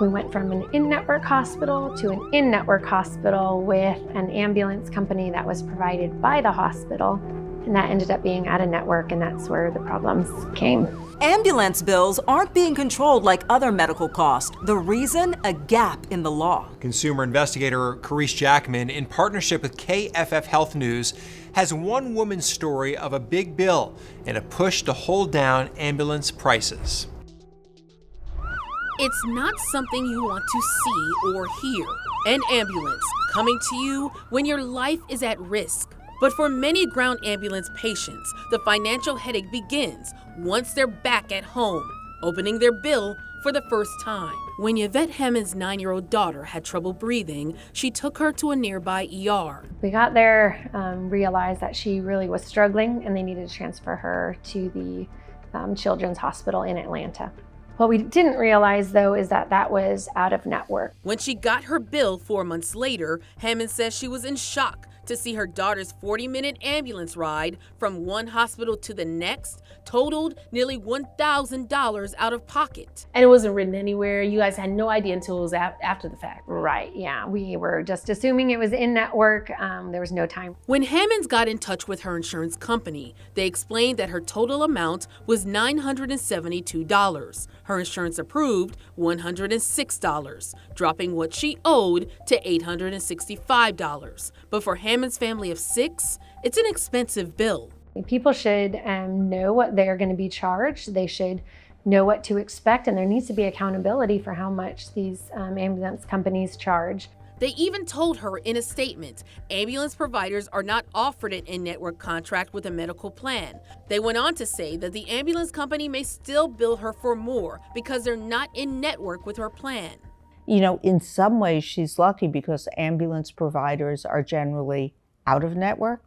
We went from an in-network hospital to an in-network hospital with an ambulance company that was provided by the hospital, and that ended up being out of network, and that's where the problems came. Ambulance bills aren't being controlled like other medical costs. The reason? A gap in the law. Consumer investigator Carice Jackman, in partnership with KFF Health News, has one woman's story of a big bill and a push to hold down ambulance prices. It's not something you want to see or hear. An ambulance coming to you when your life is at risk. But for many ground ambulance patients, the financial headache begins once they're back at home, opening their bill for the first time. When Yvette Hammond's 9-year-old daughter had trouble breathing, she took her to a nearby ER. We got there, realized that she really was struggling, and they needed to transfer her to the Children's Hospital in Atlanta. What we didn't realize, though, is that that was out of network. When she got her bill 4 months later, Hammond says she was in shock to see her daughter's 40-minute ambulance ride from one hospital to the next totaled nearly $1,000 out of pocket. And it wasn't written anywhere. You guys had no idea until it was after the fact. Right, yeah. We were just assuming it was in network. There was no time. When Hammonds got in touch with her insurance company, they explained that her total amount was $972. Her insurance approved $106, dropping what she owed to $865. But for Hammond's family of 6, it's an expensive bill. People should know what they're going to be charged. They should know what to expect, and there needs to be accountability for how much these ambulance companies charge. They even told her in a statement, ambulance providers are not offered an in-network contract with a medical plan. They went on to say that the ambulance company may still bill her for more because they're not in network with her plan. You know, in some ways she's lucky because ambulance providers are generally out of network,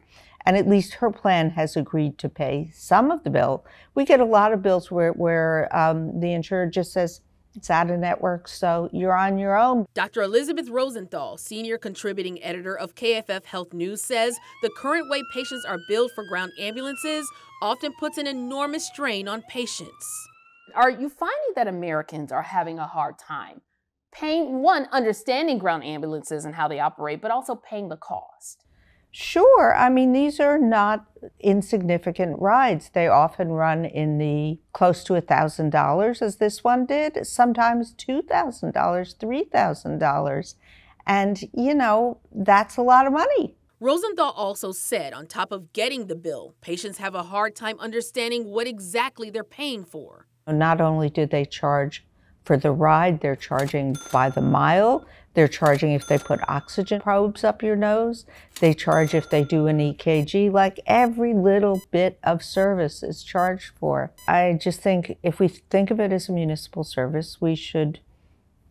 and at least her plan has agreed to pay some of the bill. We get a lot of bills where the insurer just says, it's out of network, so you're on your own. Dr. Elizabeth Rosenthal, senior contributing editor of KFF Health News, says the current way patients are billed for ground ambulances often puts an enormous strain on patients. Are you finding that Americans are having a hard time paying, one, understanding ground ambulances and how they operate, but also paying the cost? Sure. I mean, these are not insignificant rides. They often run in the close to $1,000, as this one did, sometimes $2,000, $3,000. And, you know, that's a lot of money. Rosenthal also said on top of getting the bill, patients have a hard time understanding what exactly they're paying for. Not only did they charge for the ride, they're charging by the mile. They're charging if they put oxygen probes up your nose. They charge if they do an EKG. Like, every little bit of service is charged for. I just think if we think of it as a municipal service, we should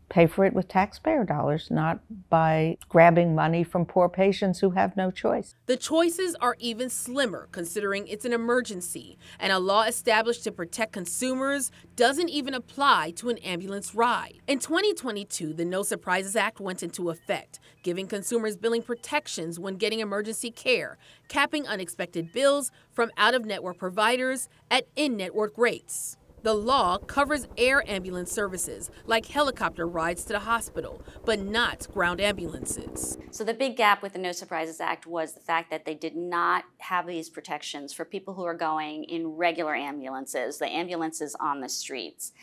pay for it with taxpayer dollars, not by grabbing money from poor patients who have no choice. The choices are even slimmer considering it's an emergency, and a law established to protect consumers doesn't even apply to an ambulance ride. In 2022, the No Surprises Act went into effect, giving consumers billing protections when getting emergency care, capping unexpected bills from out-of-network providers at in-network rates. The law covers air ambulance services, like helicopter rides to the hospital, but not ground ambulances. So the big gap with the No Surprises Act was the fact that they did not have these protections for people who are going in regular ambulances, the ambulances on the streets.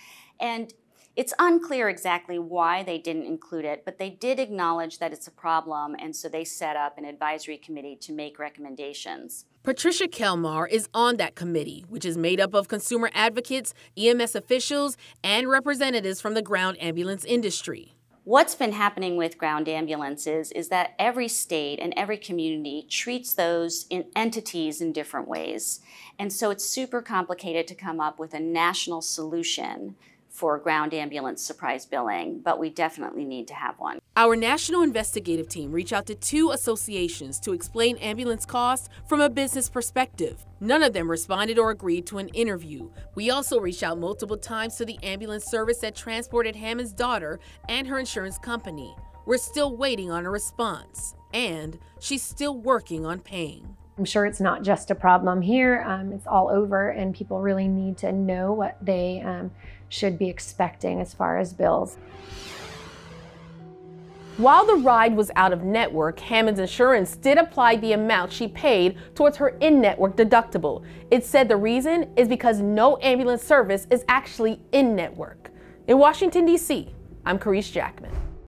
And it's unclear exactly why they didn't include it, but they did acknowledge that it's a problem, and so they set up an advisory committee to make recommendations. Patricia Kelmar is on that committee, which is made up of consumer advocates, EMS officials, and representatives from the ground ambulance industry. What's been happening with ground ambulances is that every state and every community treats those entities in different ways. And so it's super complicated to come up with a national solution for ground ambulance surprise billing, but we definitely need to have one. Our national investigative team reached out to 2 associations to explain ambulance costs from a business perspective. None of them responded or agreed to an interview. We also reached out multiple times to the ambulance service that transported Hammond's daughter and her insurance company. We're still waiting on a response, and she's still working on paying. I'm sure it's not just a problem here, it's all over, and people really need to know what they should be expecting as far as bills. While the ride was out of network, Hammond's insurance did apply the amount she paid towards her in-network deductible. It said the reason is because no ambulance service is actually in-network. In Washington, D.C., I'm Carice Jackman.